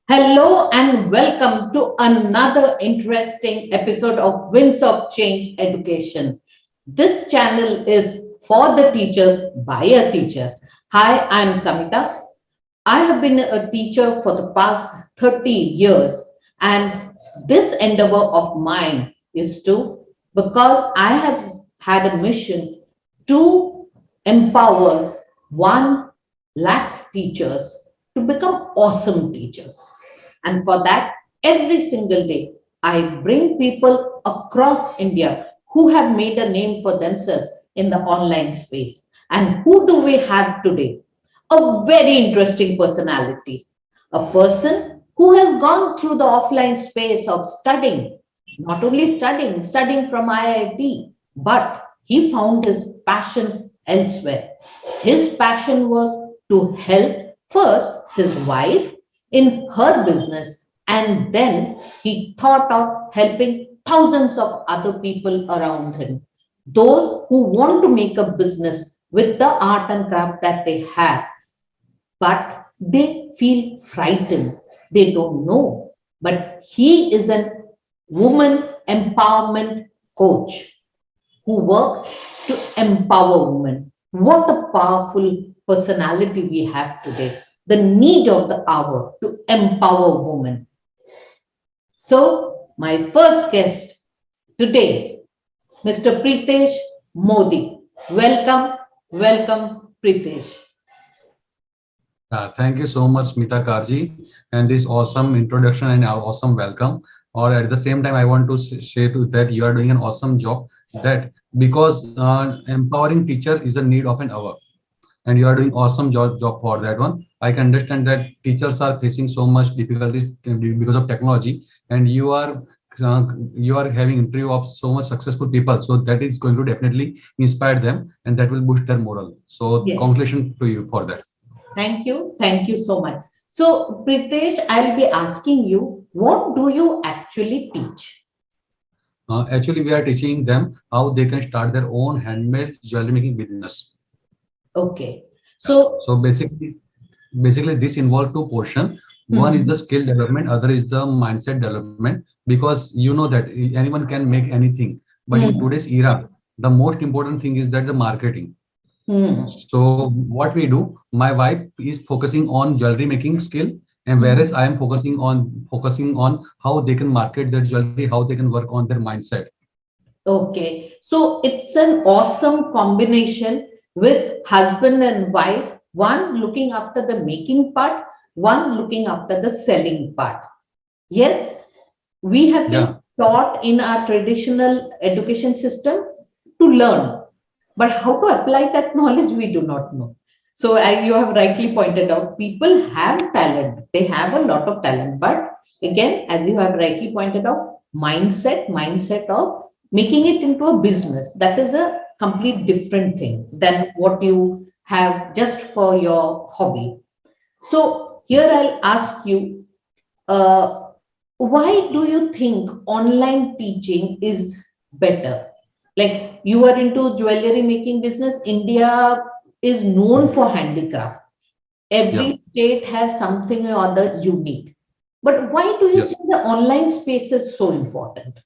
Hello and welcome to another interesting episode of Winds of Change Education. This channel is for the teachers by a teacher. Hi, I'm Samita. I have been a teacher for the past 30 years, and this endeavor of mine is to, because I have had a mission to empower 1 lakh teachers to become awesome teachers. And for that, every single day, I bring people across India who have made a name for themselves in the online space. And who do we have today? A very interesting personality, a person who has gone through the offline space of studying, not only studying from IIT, but he found his passion elsewhere. His passion was to help first his wife in her business, and then he thought of helping thousands of other people around him, those who want to make a business with the art and craft that they have, but they feel frightened. They don't know. But he is a woman empowerment coach who works to empower women. What a powerful personality we have today. The need of the hour to empower women. So, my first guest today, Mr. Pritesh Modi. Welcome, welcome, Pritesh. Thank you so much, Smita Karji, and this awesome introduction and our awesome welcome. Or at the same time, I want to share to that you are doing an awesome job. That because empowering teacher is a need of an hour, and you are doing awesome job for that one. I can understand that teachers are facing so much difficulties because of technology, and uh, you are having interview of so much successful people. So that is going to definitely inspire them, and that will boost their morale. So Yes. congratulations to you for that. Thank you. Thank you so much. So, Pritesh, I'll be asking you, what do you actually teach? Actually, we are teaching them how they can start their own handmade jewelry making business. Okay. Yeah. So, So basically this involve two portion. One is the mhm, skill development, other is the mindset development. Because you know that anyone can make anything, but in mhm, today's era, the most important thing is that the marketing. mhm, So what we do, my wife is focusing on jewelry making skill, and whereas mhm. I am focusing on how they can market their jewelry, how they can work on their mindset. Okay. So, it's an awesome combination with husband and wife, one looking after the making part, one looking after the selling part. Yes, we have been Yeah. taught in our traditional education system to learn, but how to apply that knowledge, we do not know. So, you have rightly pointed out, people have talent, they have a lot of talent, but again, as you have rightly pointed out, mindset of making it into a business, that is a complete different thing than what you have just for your hobby. So, here I'll ask you, uh, why do you think online teaching is better? Like, you are into jewelry making business, India is known for handicraft. Yeah. Every state has something or other unique. But why do you Yes. think the online space is so important?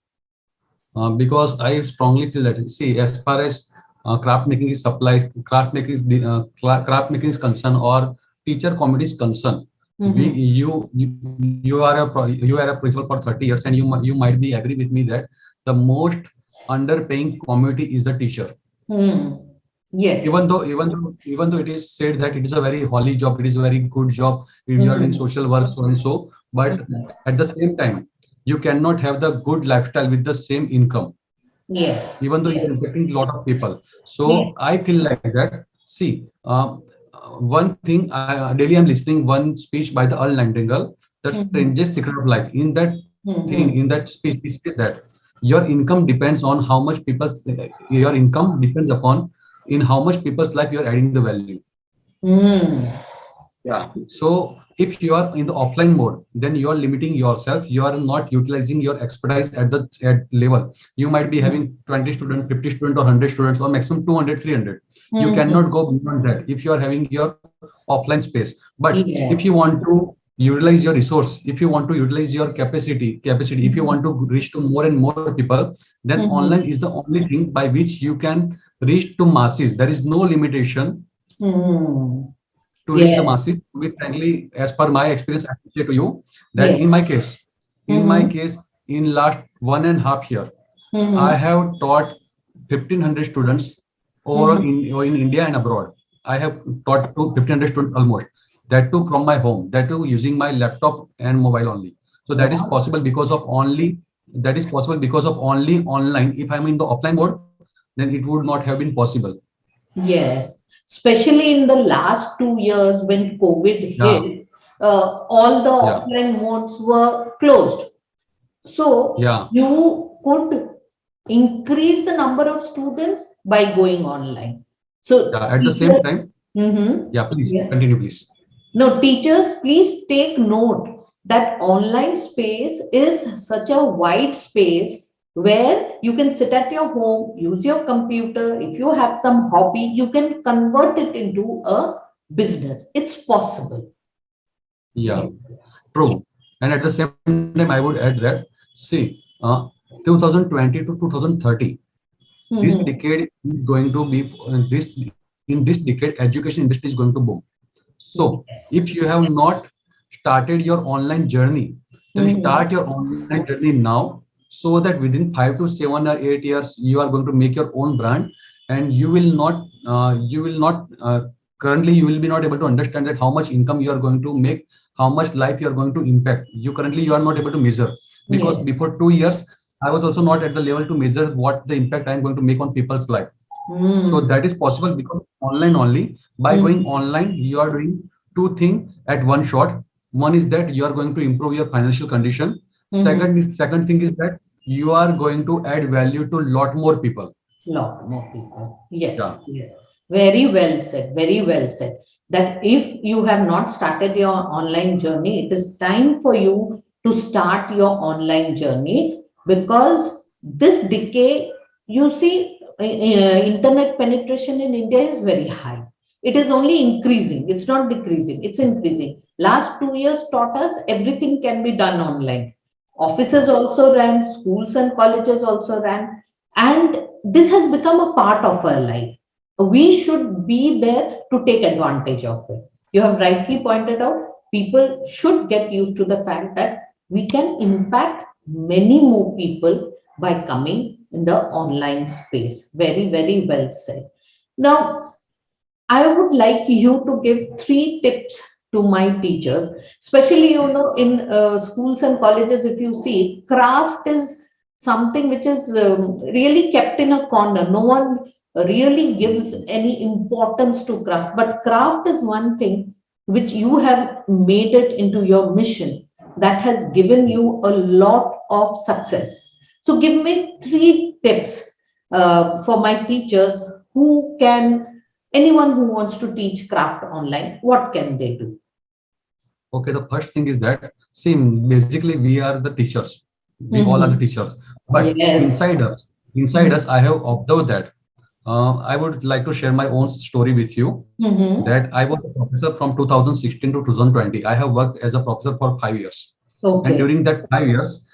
Because I strongly feel that, see, as far as craft making is supplied, craft making is concerned, or teacher community is concerned, we Mhm. you are a principal for 30 years, and you might be agree with me that the most underpaying community is the teacher. Hmm. Yes. Even though it is said that it is a very holy job, it is a very good job, you are doing Mhm. social work, so and so, but Mhm. at the same time, you cannot have the good lifestyle with the same income, Yes. even though you're Yes. impacting a lot of people. Yes. So I feel like that. See, one thing, daily I'm listening one speech by the Earl Nightingale, the strangest Mhm. secret of life. In that thing, in Mhm. that speech, he says that your income depends on how much people, your income depends upon in how much people's life you're adding the value. Hmm. Yeah. So if you are in the offline mode, then you are limiting yourself. You are not utilizing your expertise at the at level. You might be Hmm. having 20 students, 50 students, or 100 students, or maximum 200, 300. You Hmm. cannot go beyond that if you are having your offline space. But if you Yes. want to utilize your resource, if you want to utilize your capacity, if you want to reach to more and more people, then online Mhm. is the only thing by which you can reach to masses. There is no limitation Mhm. to reach the Yes. masses. To be frankly, as per my experience, I can say to you that Yes. in my Mhm. case, in last 1.5 year, I Mhm. have taught 1,500 students over Mhm. in India and abroad. I have taught to 1,500 students almost. That too from my home. That too using my laptop and mobile only. So that is Wow. possible because of only that is possible because of only online. If I'm in the offline mode, then it would not have been possible. Yes. Especially in the last 2 years when COVID Yeah, hit, all the yeah, offline modes were closed. So yeah, you could increase the number of students by going online. So yeah. At the same teachers, time, mm-hmm, yeah. Please yes. continue, please. No, teachers, please take note that online space is such a wide space where you can sit at your home, use your computer. If you have some hobby, you can convert it into a business. It's possible. Yeah. Yes. True. And at the same time, I would add that, see, 2020 to 2030, this Mm-hmm. decade is going to be, in this decade, education industry is going to boom. So, if Yes. you have not started your online journey, then Mm-hmm. start your online journey now, so that within 5 to 7 or 8 years, you are going to make your own brand, and you will not, currently, you will be not able to understand that how much income you are going to make, how much life you are going to impact. You are not able to measure, because Yes. before 2 years, I was also not at the level to measure what the impact I am going to make on people's life. So Mm. that is possible because online only. By going Mm. online, you are doing two things at one shot. One is that you are going to improve your financial condition. Mm-hmm. Second thing is that you are going to add value to lot more people. Lot more people. Yes, Yeah. yes. Very well said. Very well said. That if you have not started your online journey, it is time for you to start your online journey because this decay, you see, internet penetration in India is very high. It is only increasing. It's not decreasing. It's increasing. Last 2 years taught us everything can be done online. Offices also ran, schools and colleges also ran, and this has become a part of our life. We should be there to take advantage of it. You have rightly pointed out, people should get used to the fact that we can impact many more people by coming in the online space. Very, very well said. Now, I would like you to give 3 tips to my teachers, especially in schools and colleges. If you see, craft is something which is really kept in a corner. No one really gives any importance to craft, but craft is one thing which you have made it into your mission that has given you a lot of success. So, give me 3 tips for my teachers who can anyone who wants to teach craft online, what can they do? Okay. The first thing is that, see, basically we are the teachers. We all are the Mhm. teachers. But Yes. inside us, I have observed that. I would like to share my own story with you. Mm-hmm. That I was a professor from 2016 to 2020. I have worked as a professor for 5 years. And Okay. during that 5 years,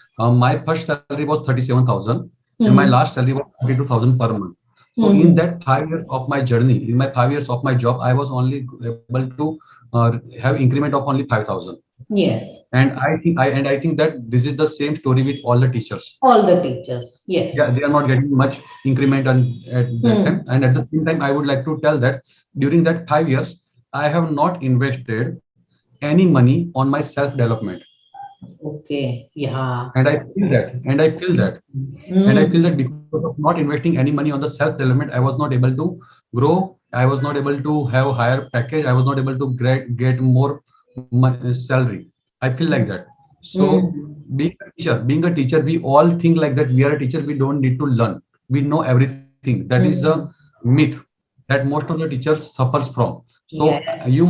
my first salary was 37,000 and my Mm-hmm. last salary was 42,000 per month. So in Mm-hmm. that 5 years of my journey, in my 5 years of my job, I was only able to have increment of only 5,000. Yes. And I think that this is the same story with all the teachers. All the teachers. Yeah, Yes. they are not getting much increment at that time. Hmm. And at the same time, I would like to tell that during that 5 years, I have not invested any money on my self development. Okay. Yeah. And I feel that and i feel that and i feel that Mm. because of not investing any money on the self development, I was not able to grow. I was not able to have higher package. I was not able to get more salary. I feel like that. So Mm. being a teacher, we all think like that. We are a teacher, we don't need to learn, we know everything. That is a Mm. myth that most of the teachers suffers from. So Yes. you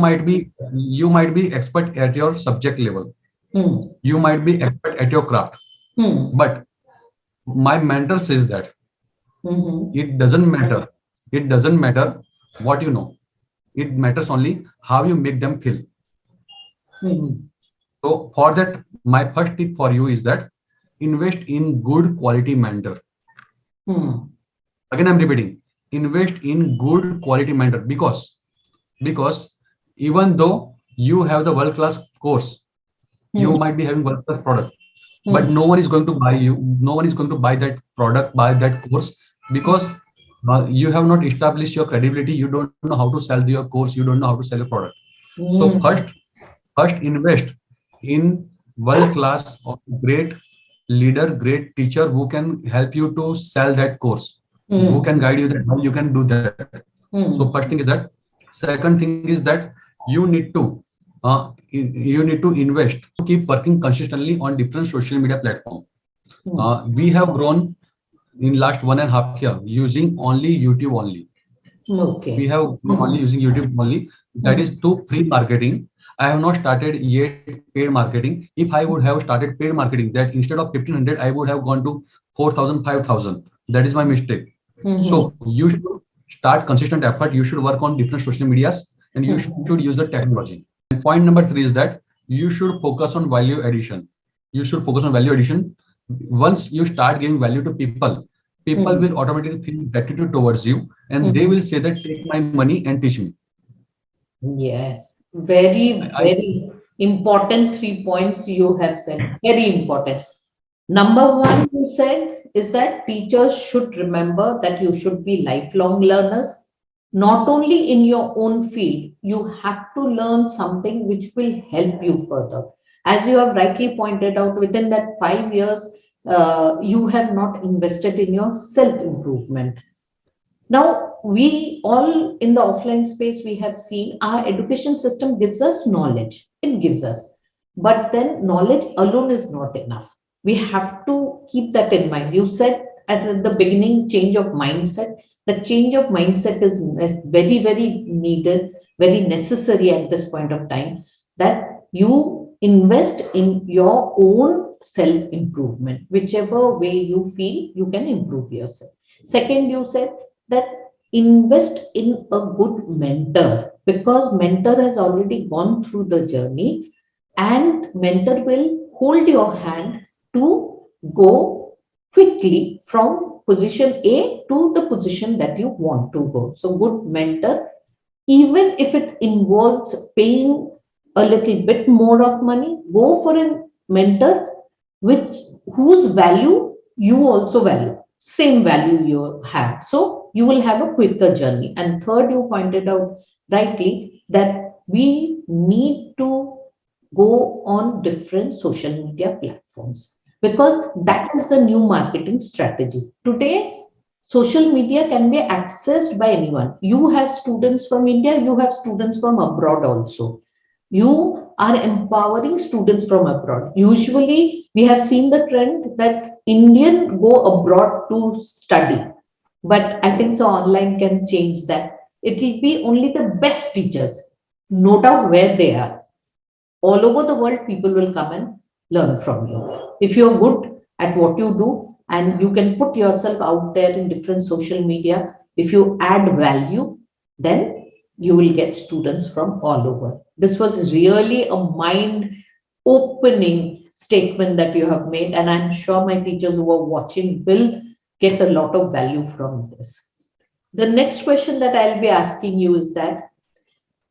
might be expert at your subject level, Mm. you might be expert at your craft, Mm. but my mentor says that Mm-hmm. it doesn't matter what you know. It matters only how you make them feel. Mm-hmm. So for that, my first tip for you is that invest in good quality mentor. Hmm. Again, I'm repeating, invest in good quality mentor because even though you have the world class course, you Hmm. might be having world class product, but Hmm. no one is going to buy you. No one is going to buy that product, buy that course because you have not established your credibility. You don't know how to sell your course. You don't know how to sell your product. So Hmm. first invest in world class or great leader, great teacher who can help you to sell that course, who Hmm. can guide you that how you can do that. So first thing Hmm. is that. Second thing is that you need to you need to invest to keep working consistently on different social media platform. Hmm. We have grown in last 1.5 year using only YouTube only. We Okay. have grown only Hmm. using YouTube only. That Hmm. is to free marketing. I have not started yet paid marketing. If I would have started paid marketing, that instead of 1,500, I would have gone to 4,000, 5,000. That is my mistake. Hmm. So you should start consistent effort. You should work on different social medias and you should Hmm. use the technology. And point number three is that you should focus on value addition. You should focus on value addition. Once you start giving value to people, people Hmm. will automatically feel gratitude towards you and they Hmm. will say that take my money and teach me. Yes, very, I very important 3 points you have said. Very important. Number one, you said, is that teachers should remember that you should be lifelong learners, not only in your own field, you have to learn something which will help you further. As you have rightly pointed out, within that 5 years, you have not invested in your self improvement. Now, we all in the offline space, we have seen our education system gives us knowledge. It gives us. But then knowledge alone is not enough. We have to keep that in mind. You said at the beginning, change of mindset. The change of mindset is very, very needed, very necessary at this point of time, that you invest in your own self improvement, whichever way you feel you can improve yourself. Second, you said that invest in a good mentor, because mentor has already gone through the journey and mentor will hold your hand to go quickly from position A to the position that you want to go. So good mentor, even if it involves paying a little bit more of money, go for a mentor which whose value you also value, same value you have. So you will have a quicker journey. And third, you pointed out rightly that we need to go on different social media platforms, because that is the new marketing strategy. Today, social media can be accessed by anyone. You have students from India, you have students from abroad also. You are empowering students from abroad. Usually, we have seen the trend that Indian go abroad to study, but I think so online can change that. It will be only the best teachers, no doubt where they are. All over the world, people will come and learn from you. If you're good at what you do and you can put yourself out there in different social media, if you add value, then you will get students from all over. This was really a mind opening statement that you have made, and I'm sure my teachers who are watching will get a lot of value from this. The next question that I'll be asking you is that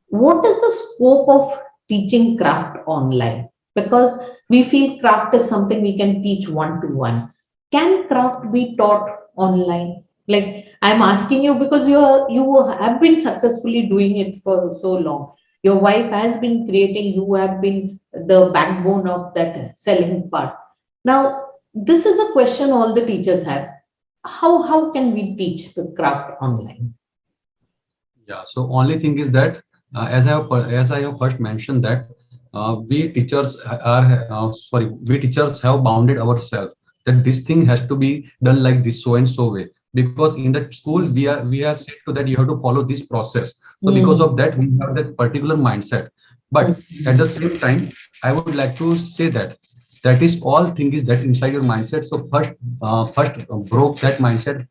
what is the scope of teaching craft online? Because we feel craft is something we can teach one to one. Can craft be taught online? Like I'm asking you because you have been successfully doing it for so long. Your wife has been creating, you have been the backbone of that selling part. Now, this is a question all the teachers have. How can we teach the craft online? Yeah. So only thing is that as I have first mentioned that we teachers are sorry we teachers have bounded ourselves that this thing has to be done like this so and so way, because in that school we are said to that you have to follow this process. So because of Hmm. that we have that particular mindset. But at the Hmm. same time, I would like to say that that is all thing is that inside your mindset. So first broke that mindset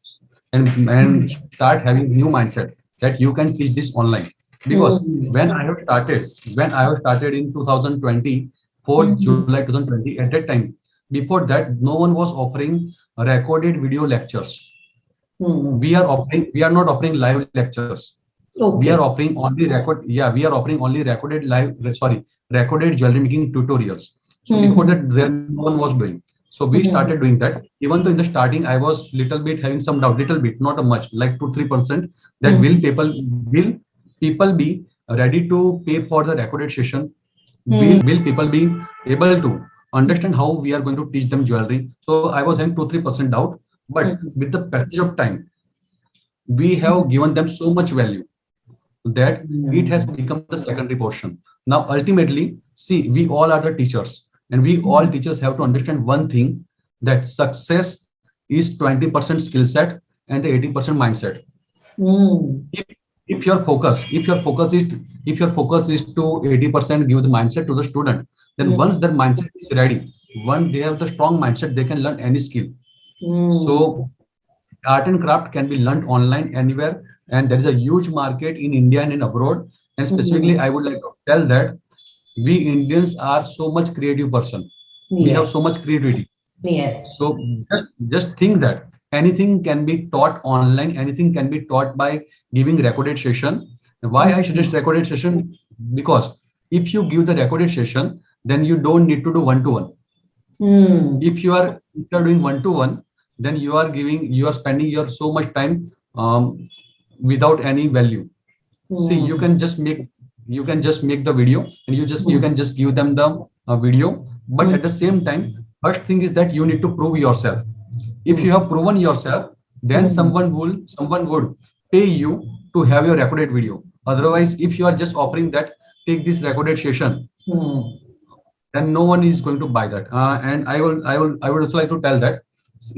and start having new mindset that you can teach this online. Because Hmm. when I have started in 2020, 4th Mhm. July 2020. At that time, before that, no one was offering recorded video lectures. Mhm. We are not offering live lectures. We are Okay. offering only we are offering only recorded recorded jewelry making tutorials. So before Mhm. that, there no one was doing. So we started Mhm. doing that. Even though in the starting I was little bit having some doubt, little bit, not a much, like 2-3%, that Mhm. will people be ready to pay for the recorded session? Mhm. Will people be able to understand how we are going to teach them jewelry? So I was having 2-3% doubt, but Mhm. with the passage of time, we Mhm. have given them so much value that it has Mhm. become the secondary portion. Now, ultimately, see, we all are the teachers, and we all teachers have to understand one thing, that success is 20% skill set and the 80% mindset. Mhm. If, if your focus is to 80% give the mindset to the student, then Mhm. once their mindset is ready, once they have the strong mindset, they can learn any skill. Mhm. So art and craft can be learned online anywhere, and there is a huge market in India and in abroad. And specifically, Mhm. I would like to tell that we Indians are so much creative person. We have Yes. so much creativity. Yes. So just think that anything can be taught online, anything can be taught by giving recorded session. Why I suggest Mhm. recorded session? Because if you give the recorded session, then you don't need to do one to one. Mhm. If you are doing one to one, then you are spending your so much time without any value. See, Mhm. you can just make the video, and you can Mhm. just give them the video. But at the Mhm. same time, first thing is that you need to prove yourself. If you Mhm. have proven yourself, then Mhm. someone would pay you to have your recorded video. Otherwise, if you are just offering that, take this recorded session, Mhm. then no one is going to buy that. And I would also like to tell that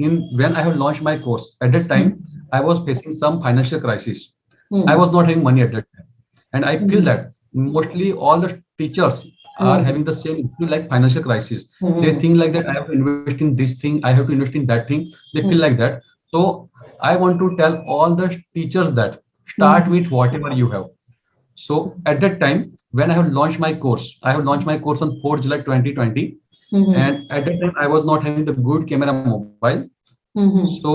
in when I have launched my course, at that time I was facing some financial crisis. I was Mhm. not having money at that time, and I feel Mhm. that mostly all the teachers are Mhm. having the same issue, like financial crisis. They Mhm. think like that, I have to invest in this thing, I have to invest in that thing. They feel like Mhm. that. So I want to tell all the teachers that start Mhm. with whatever you have. So at that time, when I have launched my course, I have launched my course on 4th July 2020. Mhm. And at that time, I was not having the good camera mobile. Mhm. So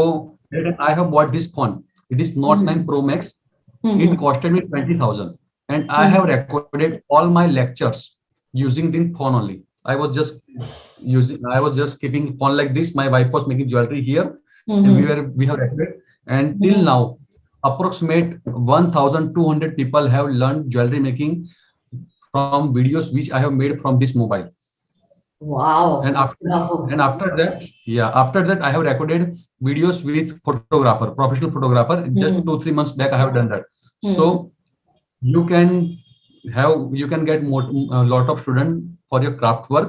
at that time, I have bought this phone. It is Note 9 Pro Mhm. Max. It Mhm. costed me 20,000. And I have Mhm. recorded all my lectures using the phone only. I was just keeping phone like this. My wife was making jewelry here, and Mhm. we have recorded. And till Mhm. now, approximate 1,200 people have learned jewelry making from videos which I have made from this mobile. And Wow. after and Wow. after that, yeah, after that I have recorded videos with photographer, professional photographer. Just two, Mhm. 3 months back, I have done that. Mhm. So you can get more, a lot of student for your craft work.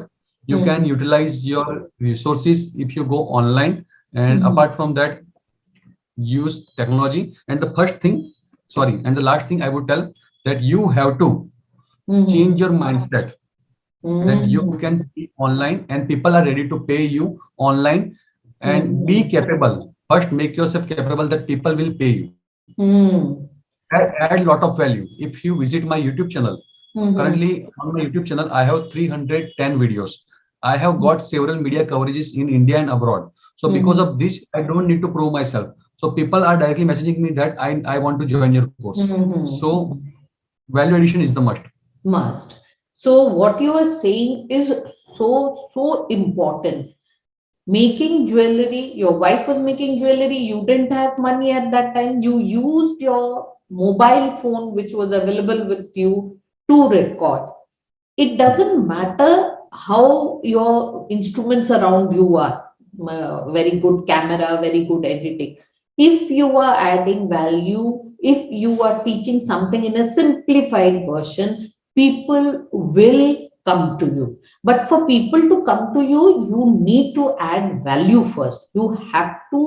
You can Mhm. utilize your resources if you go online. And Mhm. apart from that, use technology. And the first thing, sorry, and the last thing I would tell, that you have to change Mhm. your mindset, that you can Mhm. be online and people are ready to pay you online. And be Mhm. capable. First, make yourself capable that people will pay you. Mhm. Add lot of value. If you visit my YouTube channel, Mhm. currently on my YouTube channel, I have 310 videos. I have got several media coverages in India and abroad. So because Mhm. of this, I don't need to prove myself. So people are directly messaging me that I want to join your course. So Mhm. value addition is the must. Must. So what you are saying is so important. Making jewelry, your wife was making jewelry, you didn't have money at that time, you used your mobile phone which was available with you to record. It doesn't matter how your instruments around you are, very good camera, very good editing. If you are adding value, if you are teaching something in a simplified version, people will come to you. But for people to come to you, you need to add value first. You have to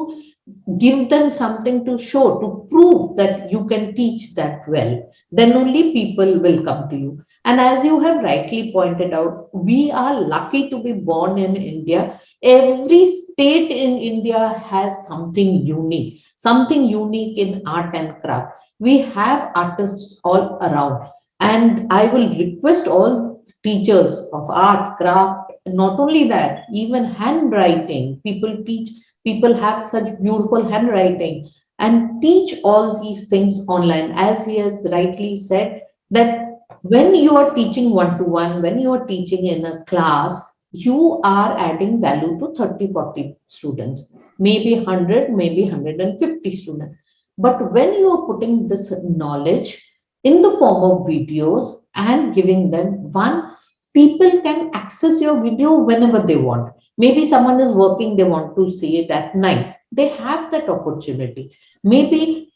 give them something to show, to prove that you can teach that well. Then only people will come to you. And as you have rightly pointed out, we are lucky to be born in India. Every state in India has something unique in art and craft. We have artists all around. And I will request all teachers of art, craft, not only that, even handwriting, people have such beautiful handwriting, and teach all these things online. As he has rightly said, that when you are teaching one to one, when you are teaching in a class, you are adding value to 30, 40 students, maybe 100, maybe 150 students. But when you are putting this knowledge in the form of videos and giving them one, people can access your video whenever they want. Maybe someone is working, they want to see it at night. They have that opportunity. Maybe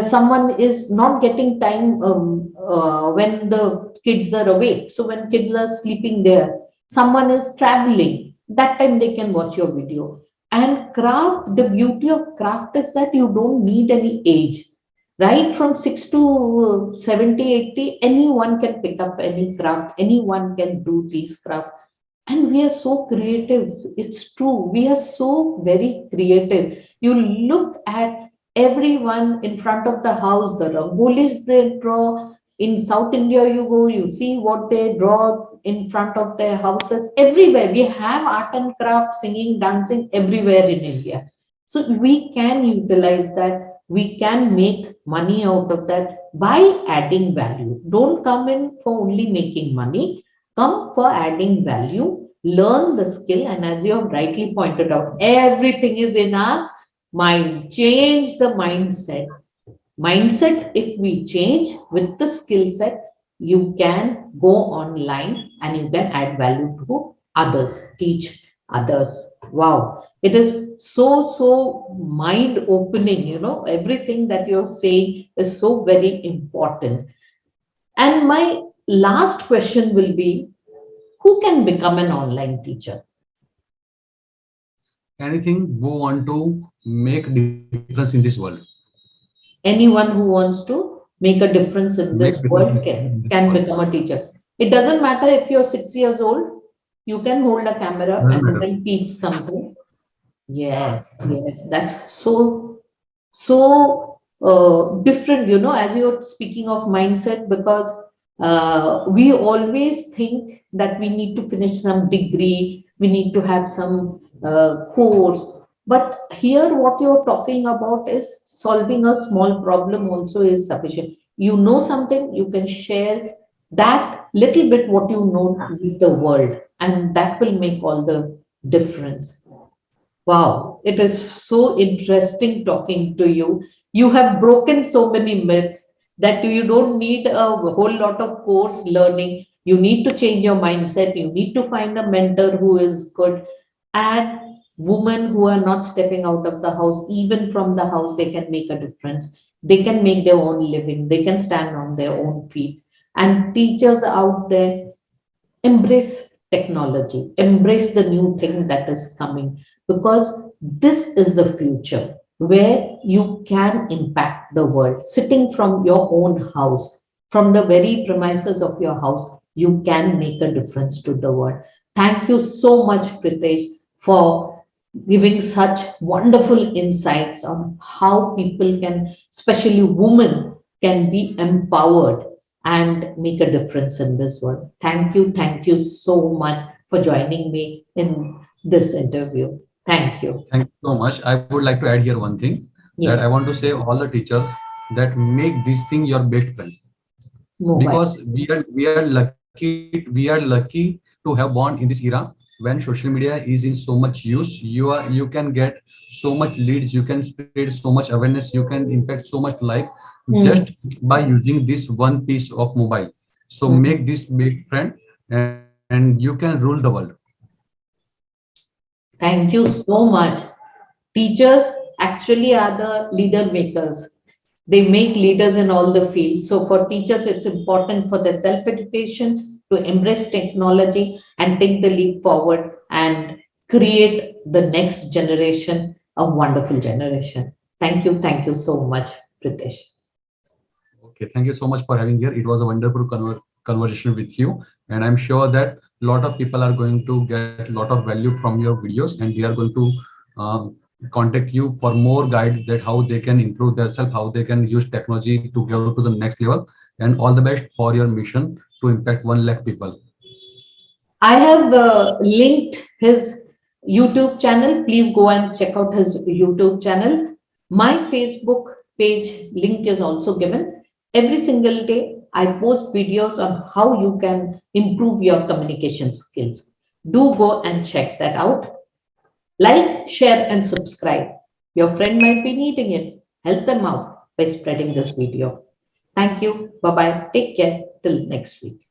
someone is not getting time when the kids are awake. So when kids are sleeping there, someone is traveling. That time they can watch your video. And craft, the beauty of craft is that you don't need any age. Right from 6 to 70, 80, anyone can pick up any craft, anyone can do these craft. And we are so creative. It's true. We are so very creative. You look at everyone in front of the house, the rangolis they draw. In South India, you go, you see what they draw in front of their houses. Everywhere. We have art and craft, singing, dancing everywhere in India. So we can utilize that. We can make money out of that by adding value. Don't come in for only making money, come for adding value, learn the skill, and as you have rightly pointed out, everything is in our mind. Change the mindset. Mindset, if we change with the skill set, you can go online and you can add value to others, teach others. Wow, it is so mind opening, everything that you're saying is so very important. And my last question will be, who can become an online teacher? Anything who want to make difference in this world, Anyone who wants to make a difference in make this difference world in this can world. become a teacher. It doesn't matter if you're 6 years old, you can hold a camera Doesn't and you matter. can teach something. Yes, yes, that's so different, as you're speaking of mindset, because we always think that we need to finish some degree, we need to have some course. But here, what you're talking about is solving a small problem also is sufficient. You know something, you can share that little bit what you know with the world, and that will make all the difference. Wow, it is so interesting talking to you. You have broken so many myths that you don't need a whole lot of course learning. You need to change your mindset. You need to find a mentor who is good. And women who are not stepping out of the house, even from the house, they can make a difference. They can make their own living. They can stand on their own feet. And teachers out there, embrace technology, embrace the new thing that is coming, because this is the future where you can impact the world sitting from your own house, from the very premises of your house. You can make a difference to the world. Thank you so much, Pritesh, for giving such wonderful insights on how people can, especially women, can be empowered and make a difference in this world. Thank you so much for joining me in this interview. Thank you. Thank you so much. I would like to add here one thing, that I Yeah, want to say all the teachers that make this thing your best friend, mobile. because we are lucky to have born in this era when social media is in so much use. You can get so much leads, you can spread so much awareness, you can impact so much life just Mm, by using this one piece of mobile. So mm. make this best friend and you can rule the world. Thank you so much. Teachers actually are the leader makers. They make leaders in all the fields. So for teachers, it's important for their self-education to embrace technology and take the leap forward and create the next generation, a wonderful generation. Thank you so much, Pritesh. Okay, thank you so much for having here. It was a wonderful conversation with you, and I'm sure that a lot of people are going to get a lot of value from your videos, and they are going to uh, contact you for more guides that how they can improve themselves, how they can use technology to go to the next level. And all the best for your mission to impact 1 lakh people. I have linked his YouTube channel. Please go and check out his YouTube channel. My Facebook page link is also given. Every single day, I post videos on how you can improve your communication skills. Do go and check that out. Like, share, and subscribe. Your friend might be needing it. Help them out by spreading this video. Thank you. Bye bye. Take care. Till next week.